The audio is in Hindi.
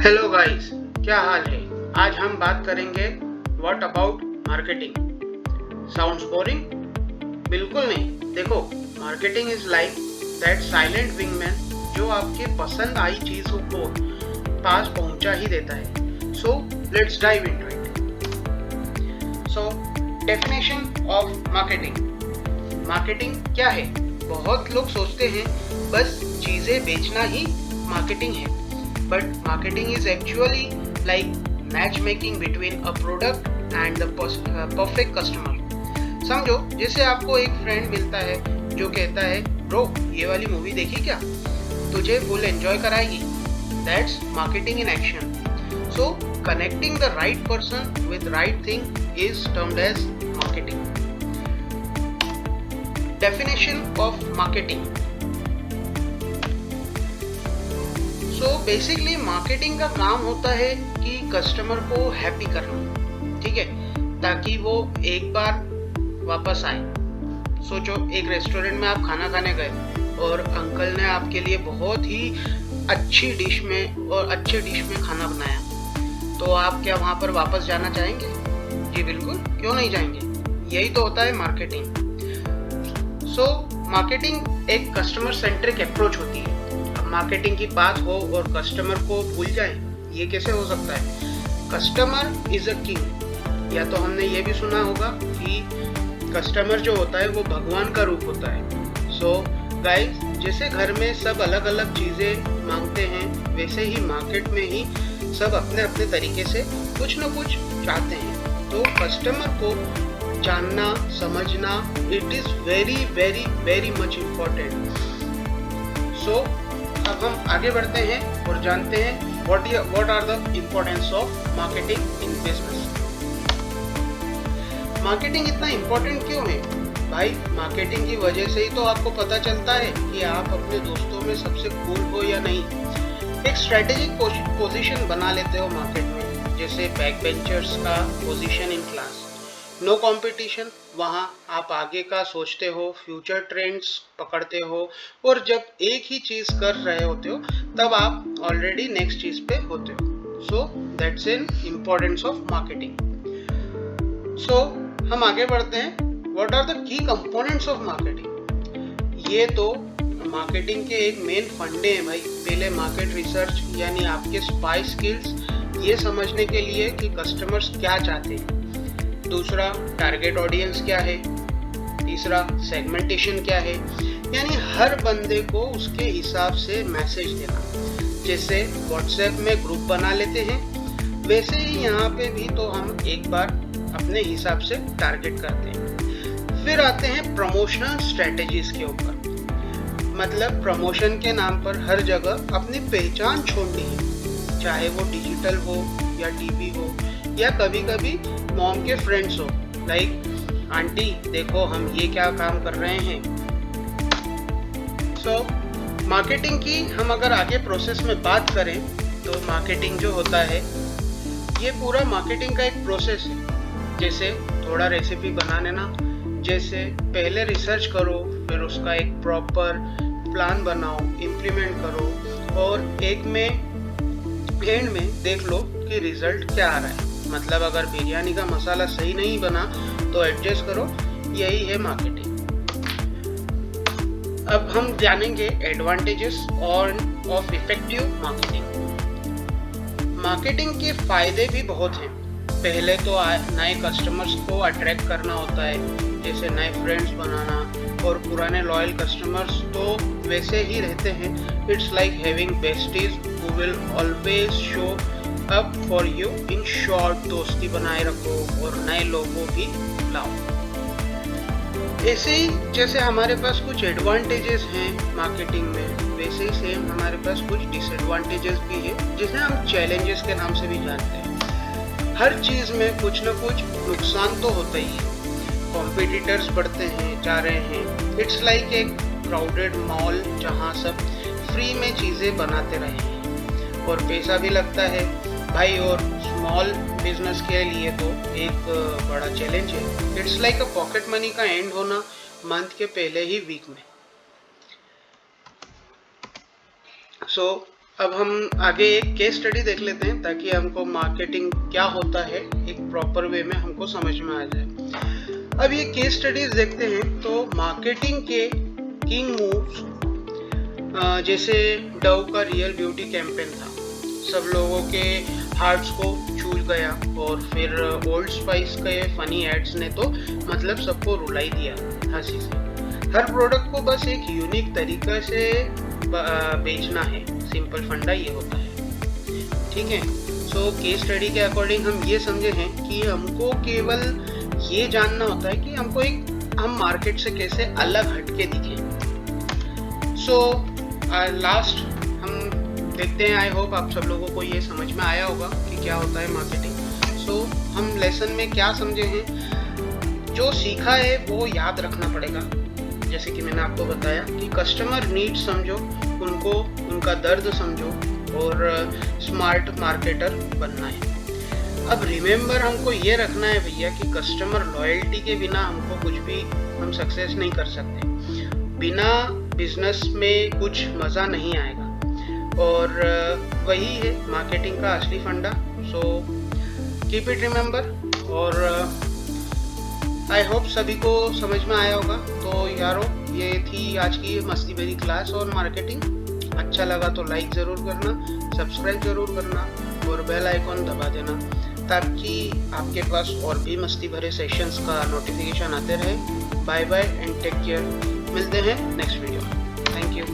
हेलो गाइस, क्या हाल है। आज हम बात करेंगे what about marketing. Sounds boring? बिल्कुल नहीं। देखो, marketing is like that silent wingman जो आपके पसंद आई चीजों को पास पहुंचा ही देता है। So let's dive into it. So definition of marketing. Marketing क्या है? बहुत लोग सोचते हैं बस चीजें बेचना ही मार्केटिंग है, but marketing is actually like matchmaking between a product and the perfect customer. समझो, जैसे आपको एक फ्रेंड मिलता है जो कहता है, ब्रो ये वाली मूवी देखी क्या, तुझे फुल एंजॉय कराएगी। That's marketing in action. So connecting the right person with right thing is termed as marketing. Definition of marketing. So basically marketing का काम होता है कि कस्टमर को हैप्पी करना, ठीक है, ताकि वो एक बार वापस आए। सोचो, एक रेस्टोरेंट में आप खाना खाने गए और अंकल ने आपके लिए बहुत ही अच्छी डिश में और अच्छे डिश में खाना बनाया, तो आप क्या वहाँ पर वापस जाना चाहेंगे? जी बिल्कुल, क्यों नहीं जाएंगे। यही तो होता है मार्केटिंग। सो मार्केटिंग एक कस्टमर सेंट्रिक अप्रोच होती है। मार्केटिंग की बात हो और कस्टमर को भूल जाए, ये कैसे हो सकता है? Customer is a king. या तो हमने ये भी सुना होगा कि कस्टमर जो होता है वो भगवान का रूप होता है। सो गाइस, जैसे घर में सब अलग अलग चीजें मांगते हैं, वैसे ही मार्केट में ही सब अपने अपने तरीके से कुछ न कुछ चाहते हैं। तो कस्टमर को जानना, समझना, it is very very very much important. So अब हम आगे बढ़ते हैं और जानते हैं what are the importance of marketing in business. Marketing इतना इम्पोर्टेंट क्यों है? भाई, मार्केटिंग की वजह से ही तो आपको पता चलता है कि आप अपने दोस्तों में सबसे कूल हो या नहीं। एक स्ट्रेटेजिक पोजीशन बना लेते हो मार्केट में, जैसे बैक बेंचर्स का position in class. No competition, वहाँ आप आगे का सोचते हो, फ्यूचर ट्रेंड्स पकड़ते हो, और जब एक ही चीज कर रहे होते हो तब आप ऑलरेडी नेक्स्ट चीज पे होते हो। So that's an importance of marketing. So हम आगे बढ़ते हैं। What are the key components of marketing. ये तो मार्केटिंग के एक मेन फंडे हैं भाई। पहले मार्केट रिसर्च यानी आपके स्पाई स्किल्स, ये समझने के लिए कि कस्टमर्स क्या चाहते हैं। दूसरा, टारगेट ऑडियंस क्या है। तीसरा, सेगमेंटेशन क्या है, यानी हर बंदे को उसके हिसाब से मैसेज देना। जैसे व्हाट्सएप में ग्रुप बना लेते हैं, वैसे ही यहाँ पे भी तो हम एक बार अपने हिसाब से टारगेट करते हैं। फिर आते हैं प्रमोशनल स्ट्रेटेजीज के ऊपर। मतलब प्रमोशन के नाम पर हर जगह अपनी पहचान छोड़नी है, चाहे वो डिजिटल हो या टीवी हो या कभी कभी मॉम के फ्रेंड्स हो, लाइक आंटी देखो हम ये क्या काम कर रहे हैं। सो मार्केटिंग की हम अगर आगे प्रोसेस में बात करें तो मार्केटिंग जो होता है, ये पूरा मार्केटिंग का एक प्रोसेस है। जैसे थोड़ा रेसिपी बना लेना, जैसे पहले रिसर्च करो, फिर उसका एक प्रॉपर प्लान बनाओ, इम्प्लीमेंट करो, और एक में एंड में देख लो कि रिजल्ट क्या आ रहा है। मतलब अगर बिरयानी का मसाला सही नहीं बना तो एडजस्ट करो। यही है मार्केटिंग। अब हम जानेंगे advantages of effective marketing. Marketing के फायदे भी बहुत हैं। पहले तो नए कस्टमर्स को अट्रैक्ट करना होता है, जैसे नए फ्रेंड्स बनाना, और पुराने लॉयल कस्टमर्स तो वैसे ही रहते हैं। It's like having besties who will always show up for you. In short, दोस्ती बनाए रखो और नए लोगों भी लाओ। ऐसे ही जैसे हमारे पास कुछ एडवांटेजेस हैं मार्केटिंग में, वैसे ही सेम हमारे पास कुछ डिसएडवांटेजेस भी है, जिसे हम चैलेंजेस के नाम से भी जानते हैं। हर चीज में कुछ न कुछ नुकसान तो होता ही है। कॉम्पिटिटर्स बढ़ते हैं, जा रहे हैं। इट्स लाइक एक क्राउडेड मॉल जहाँ सब फ्री में चीजें बनाते रहे हैं और पैसा भी लगता है भाई। और स्मॉल बिजनेस के लिए तो एक बड़ा चैलेंज है। It's like a pocket money का एंड होना मंथ के पहले ही वीक में। सो अब हम आगे एक केस स्टडी देख लेते हैं ताकि हमको मार्केटिंग क्या होता है एक प्रॉपर वे में हमको समझ में आ जाए। अब ये केस स्टडीज देखते हैं तो मार्केटिंग के किंग मूव्स, जैसे डव का रियल ब्यूटी कैंपेन था, सब लोगों के हार्ट्स को छू गया, और फिर ओल्ड स्पाइस के फनी एड्स ने तो मतलब सबको रुलाई दिया हंसी से। हर प्रोडक्ट को बस एक यूनिक तरीका से बेचना है, सिंपल फंडा ये होता है, ठीक है। सो केस स्टडी के अकॉर्डिंग हम ये समझे हैं कि हमको केवल ये जानना होता है कि हम मार्केट से कैसे अलग हटके दिखें। सो लास्ट हम देखते हैं, आई होप आप सब लोगों को ये समझ में आया होगा कि क्या होता है मार्केटिंग। सो हम लेसन में क्या समझे हैं, जो सीखा है वो याद रखना पड़ेगा। जैसे कि मैंने आपको बताया कि कस्टमर नीड्स समझो, उनको उनका दर्द समझो, और स्मार्ट मार्केटर बनना है। अब रिमेंबर हमको ये रखना है भैया कि कस्टमर लॉयल्टी के बिना हमको कुछ भी हम सक्सेस नहीं कर सकते, बिना बिजनेस में कुछ मज़ा नहीं आएगा, और वही है मार्केटिंग का असली फंडा। सो कीप इट रिमेंबर, और आई होप सभी को समझ में आया होगा। तो यारो, ये थी आज की मस्ती भरी क्लास और मार्केटिंग। अच्छा लगा तो लाइक ज़रूर करना, सब्सक्राइब ज़रूर करना, और बेल आइकॉन दबा देना ताकि आपके पास और भी मस्ती भरे सेशंस का नोटिफिकेशन आते रहे। Bye bye and take care. मिलते हैं नेक्स्ट वीडियो में। Thank you.